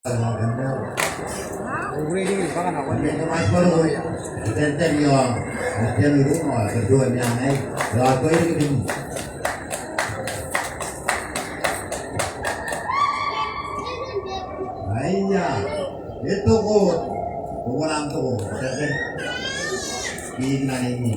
Uri baka na kon. Mas baru tenten yo, dia dulu mau kedua yang naik, lewat kau ini. Ayah, itu kok, orang tu, tenten, ini ini.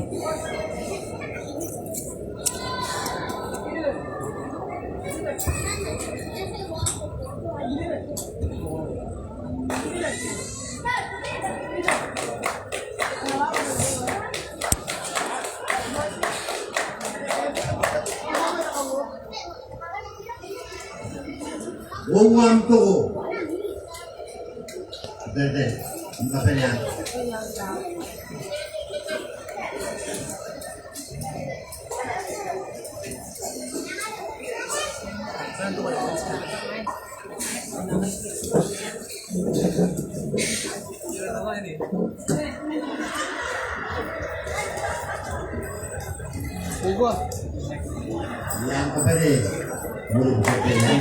Uang tu, tenten, apa ni? Yang apa ni? Mulut kepala.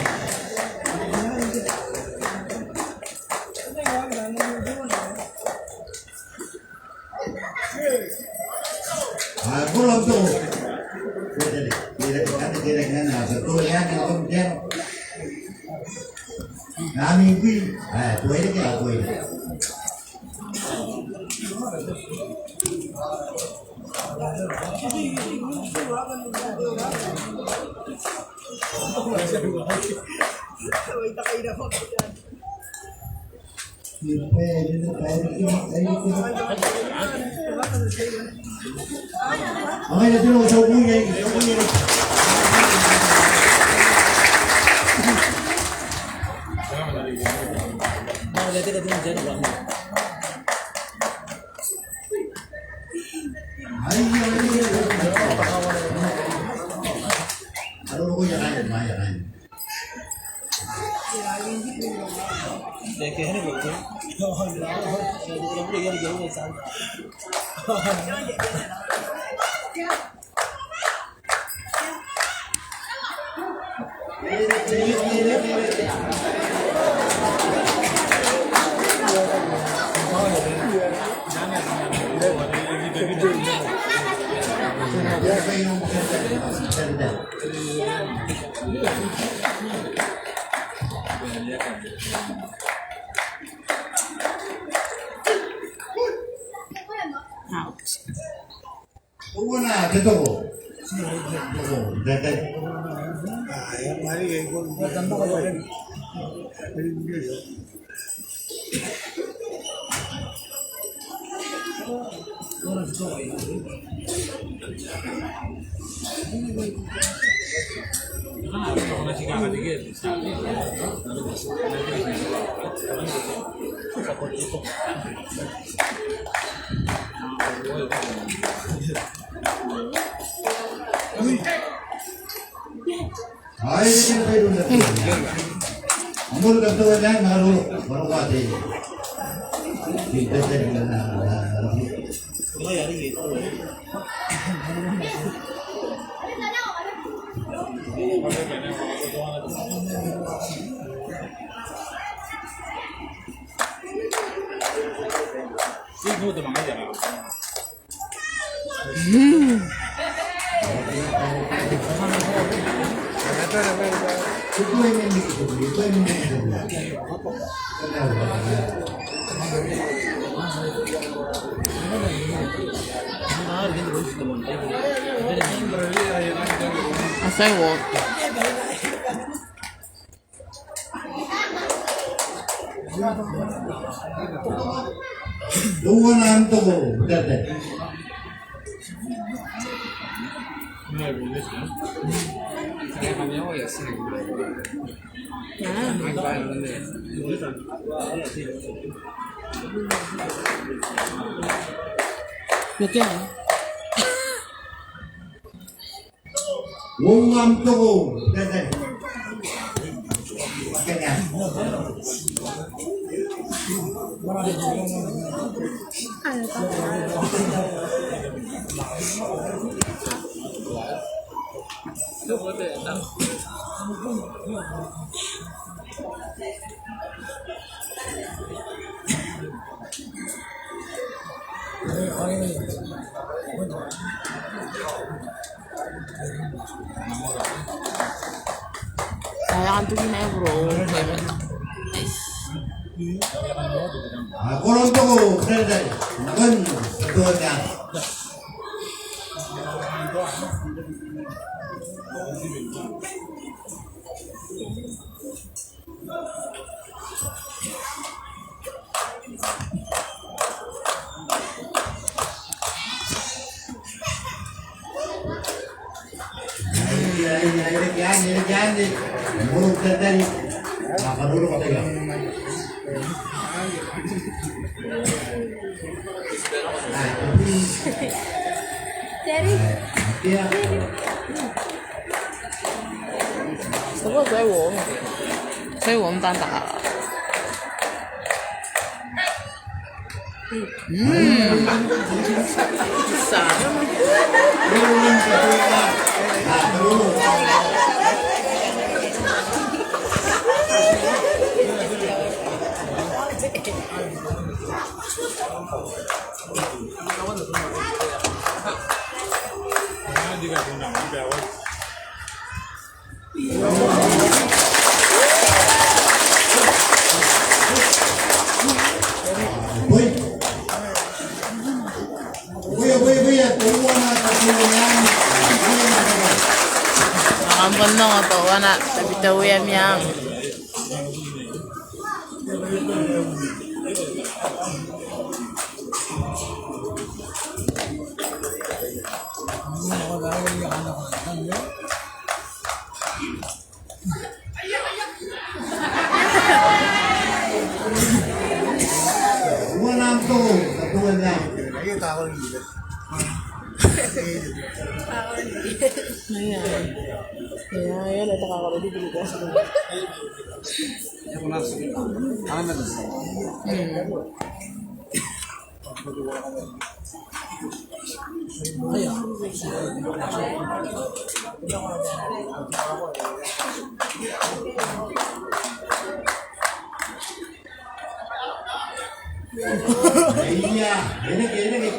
Belum tu. Kira kan betul ya kemudian. Kami ini, tu ini kita tu ini. Ay, ya tengo show muy bien, Una, ¿qué toco? Ay, ini kayak dulu. Ambil kata orang baru buat ini. Kita jadi mana? Asal walk. Dua nanti tu, betul. Betul. Uang tu, betul. Makanya. Saya kan tuh gini bro. Kurang tu keren dah. Kan keduanya. Ini jangan ni. Mulut tadi. Apa dulu kata dia? Jadi, Dia. Bố水碗，水碗蛋打。啥？ Nakampun dong apa wana tapi tahu yang ya letak kalau di dulu bos. Iya, ini.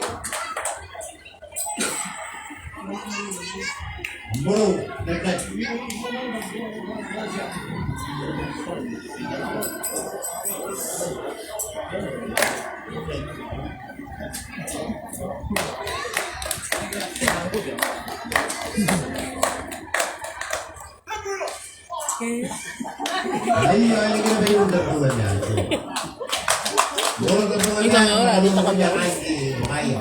Bro, dekat. Ayo kita pergi untuk buatnya. Boleh kemudian. Ikan orang di tengah jalan. Ayo.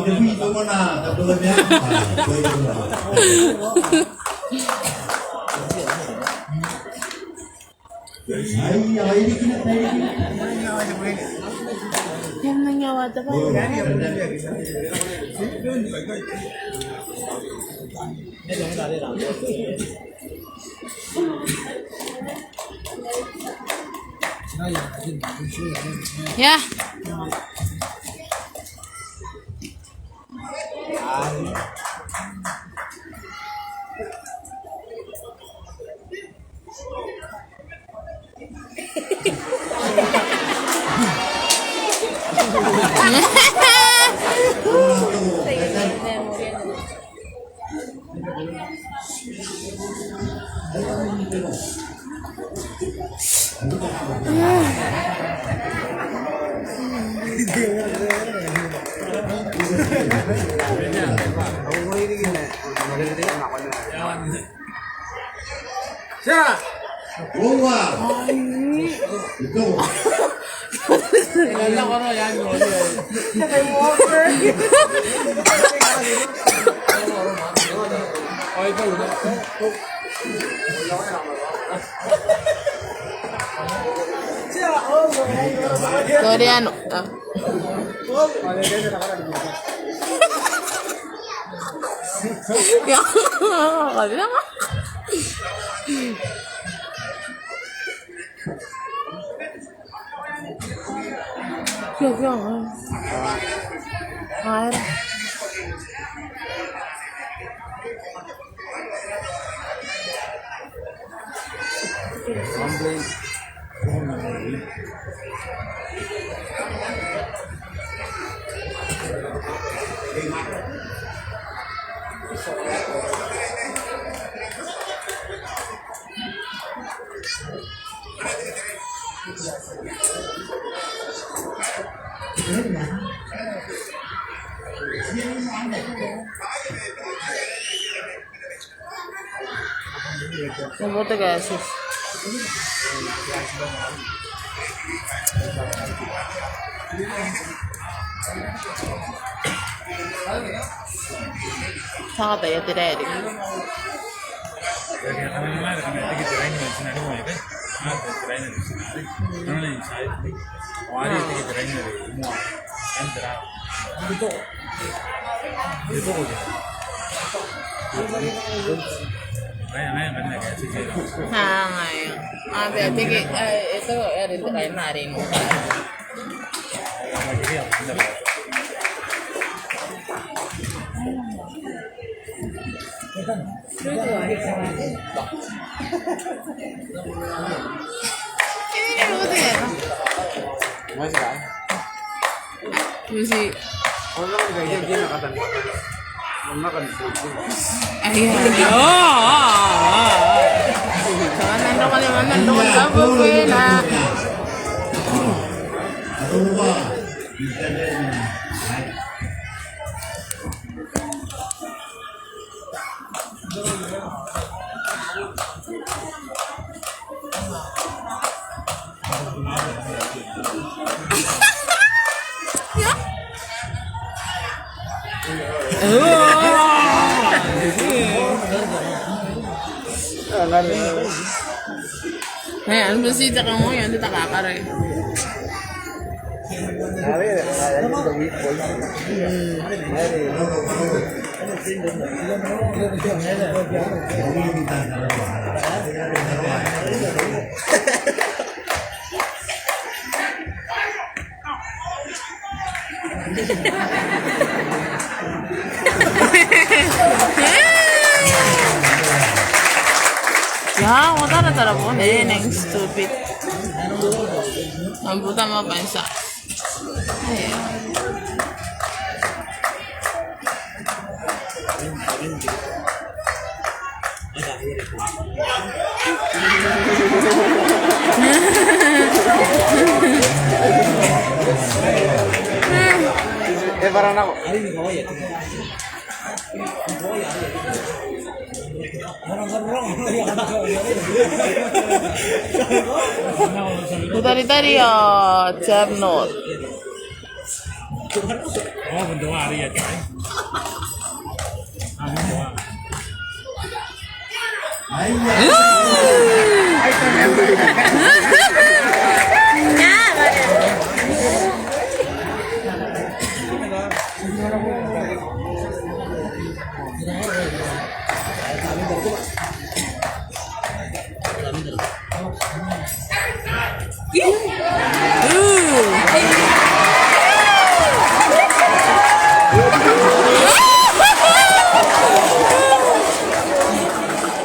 Demi itu mana keduanya? Ayo ini kita Yang menyawa apa? Ya. Siapa? Gua. Itu. Ganda ko na yan. Koreano. Ya, kabila nga. Kaya. Air. Nomor 3 sis. Sangat ya tidak ya. Ngayon. Berarti itu ya ditirain hari ini. Ini betul ya? Masih kan? Masih. Oh, kamu kayak gini kata. Makan. Ayah. Jangan nandong kamu pena. Ayan, mesti cakap mo yan, kita kakare. Ya, mo tara po neng stupid. Ang puta mo bansa. Ayan. Parang ako. Tadi ya, Cernot. Oh, bentuk hari ya, Cak.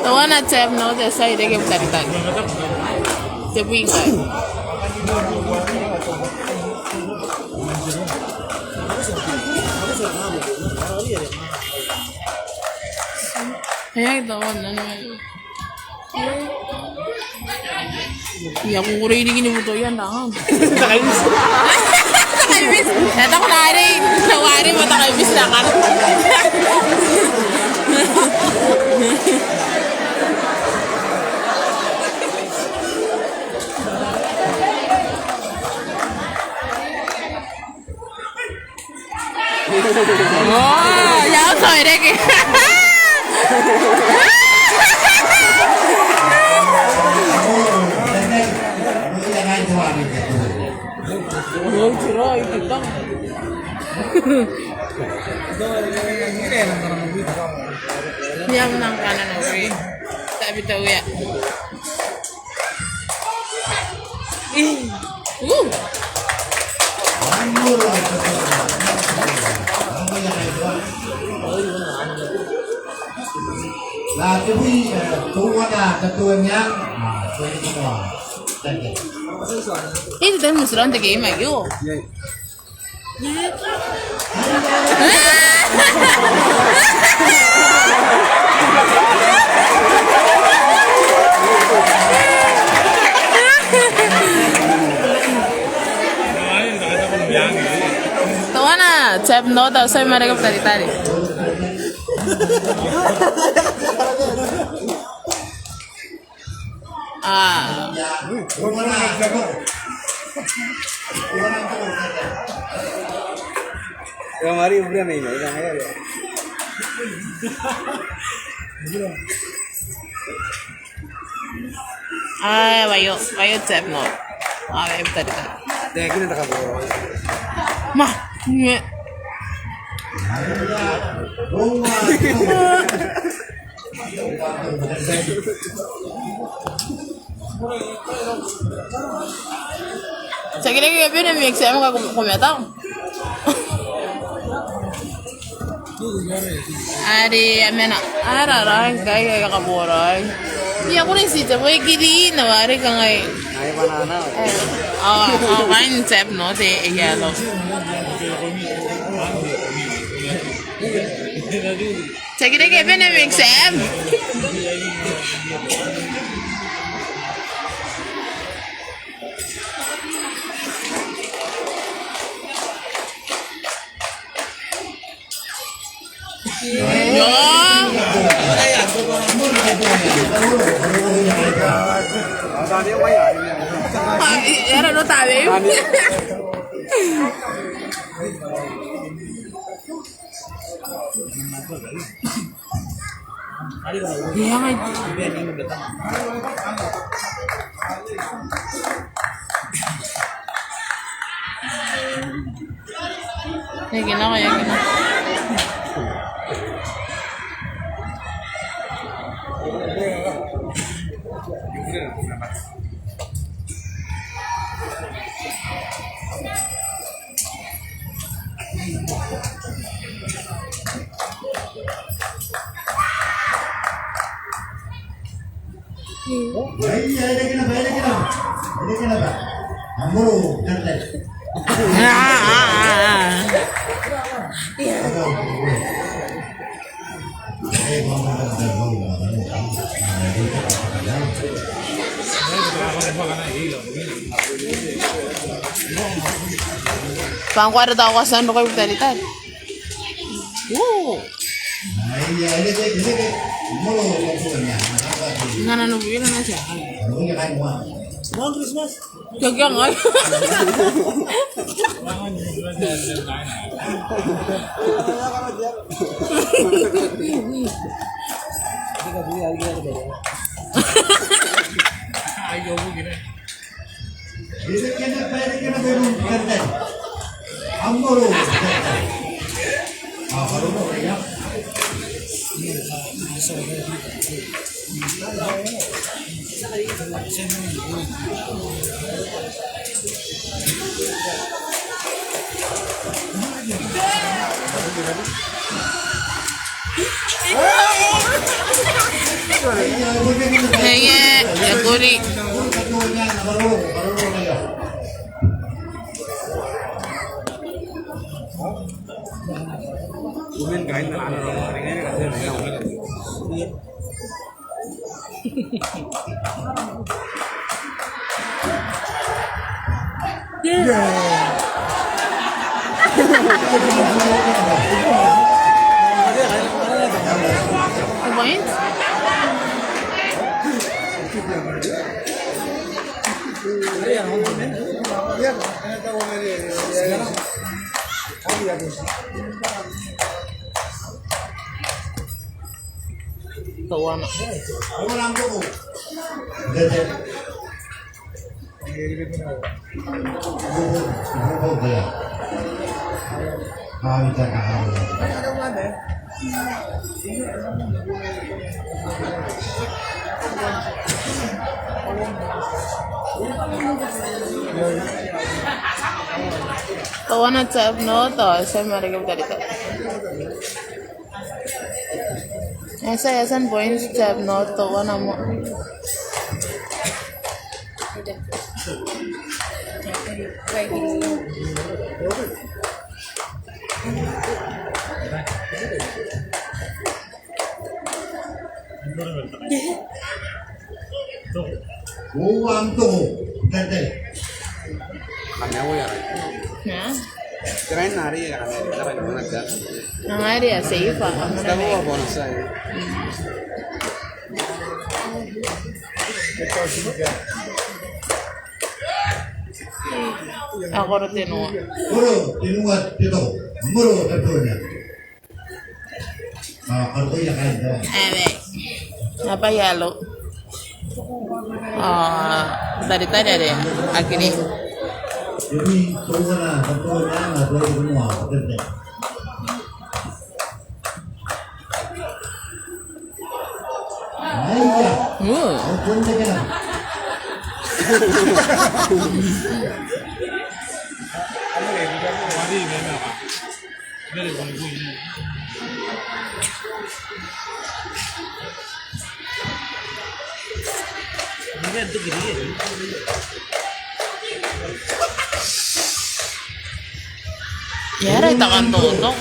Tawana Cernot ya saya dia tadi. Tapi kan. Kaya tawan na naman. Iya, aku kurang ini butuh yan dah. Takaimis. Takaimis. Nata ko nawari mo takaimis na kan. Oh, jauh soy deh. Oh, cerai kita. Dia menang kanan oke. Tak tahu ya. Là cái huy chú con là tập tuần nhá. Tuần đi qua. Đây. Itu tadi musuhan tadi game ayo. Tawana, cep no tau saya mereka tadi. Ah. हमारी उम्र नहीं है Ah, bayo cep no. Ah, bayo tadi. देखने तक Mah, nge. Saya kira kayak beda mix emang aku komentar. Adi, amena, orang kayak kaborai. Ya aku nih sih, coba gini, nawari kangai. नाई बनाना Kain cep no te yellow. Saya kira kayak beda mix em. Yo. दादी वही आ रही है Era no tá bem. Iya kan. Ya gini kayak gini. Ini kenapa? Ambo, kan. Pangkuan ada kawasan lo kayak tadi. Wow. Iya, ini mulu komputernya. Ngana nu bilang aja. Ini kan uang. Jaga nggak? Ini kena belum kerja. Ambo lo. Baru mau ya. Iya, ya kuri. Women again में आना रहा है नहीं करते हैं Lumayan. Tawa na. Orang tuh. Tawa na cep no to, saya mereka dari tadi. Esa points step not to one mo. Uang tu, tete. Kanya ko yan. Ya. Kirain nari ya kanya. Kaya naman nagka. Nangari ya safe ah. Basta ko ako na sa iyo. Ako rin tinuwa. Muro, tinuat tito. Muro, tatunya. Kartu ya kan. Ebe. Apa yalo? Dari tadi ada ya? Akhirnya. Jadi, tatunya, tatunya, nggak boleh semua, tete. Ayah, aku pun tak. Mari mena ka. Dali ko ni. Ini itu gede. Ya, ada tangan tutup.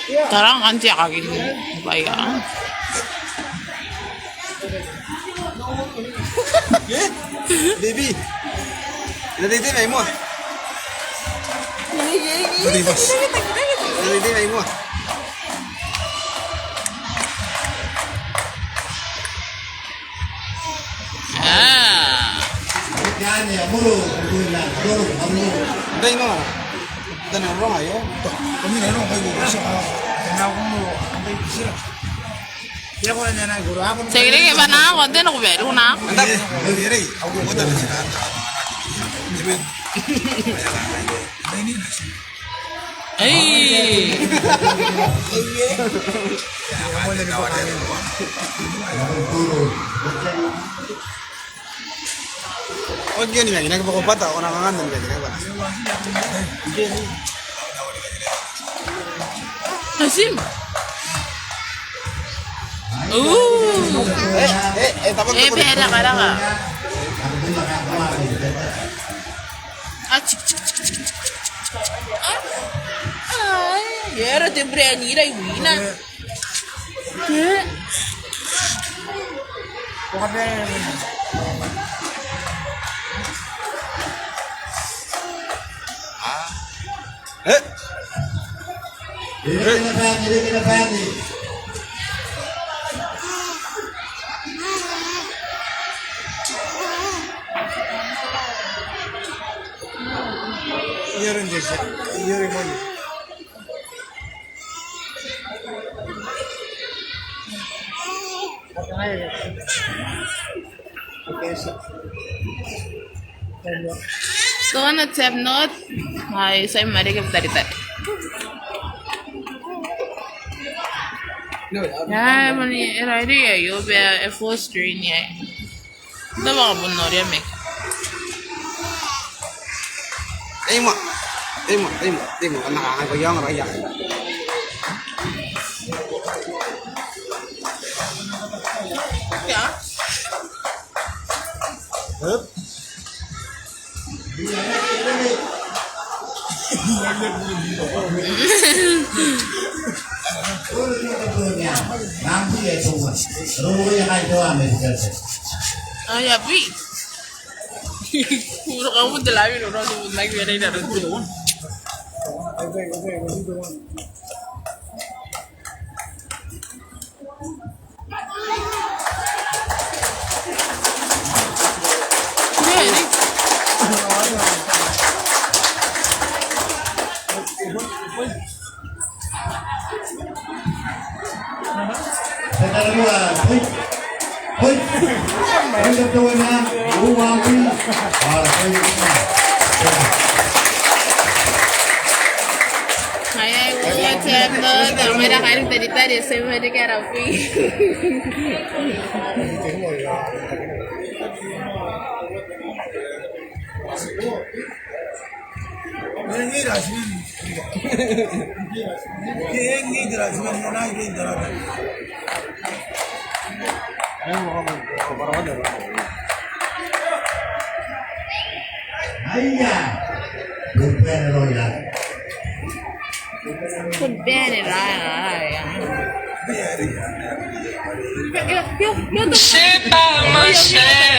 Sekarang kan cek lagi bayang. Baby. Naditi may mo. Naditi boss. Naditi may mo. Yan ya, muro, tatunya, muro, muro. Dai mo. Dan orang ayo. Kami na nung kayo sa kanya ko mo ang kayo sila. Dia ko na na guru ako. Sige, kayak mana? Konten aku baru nak. Andap. Dire, ako ko dala sila. Ini Muro. Oh gini lagi, nak bawa bata orang kangen dan gini apa? Asim. Tapos Beda ka lang ah. Kartunya kan kemarin, tete. Cik. Ay, ya era tembre anira y wina. Ini kita pandi. Iyon din siya. Iyon mo. So ano tip note? Ay, saya mari ke tadi. Ya, mani ini ya, yo be a full screen ya. Ito baka bunor ya, Mek. Timo. Anak anak ko yung raya. Ya. Nanti ya semua. Ruh yang ada Amerika. Ah, ya, Bi. Puro kamu dalamin orang sebut lagi ada yang ada tuh. Sekarang dua, hoi, untuk tuanya, uangnya, Ay, sarebbe me la carta di Italia se mi vede che era qui. Ini rasmi. Ini rasmi mana ini rasmi. Aia! Non bene noi là. Sto bene, raga. Io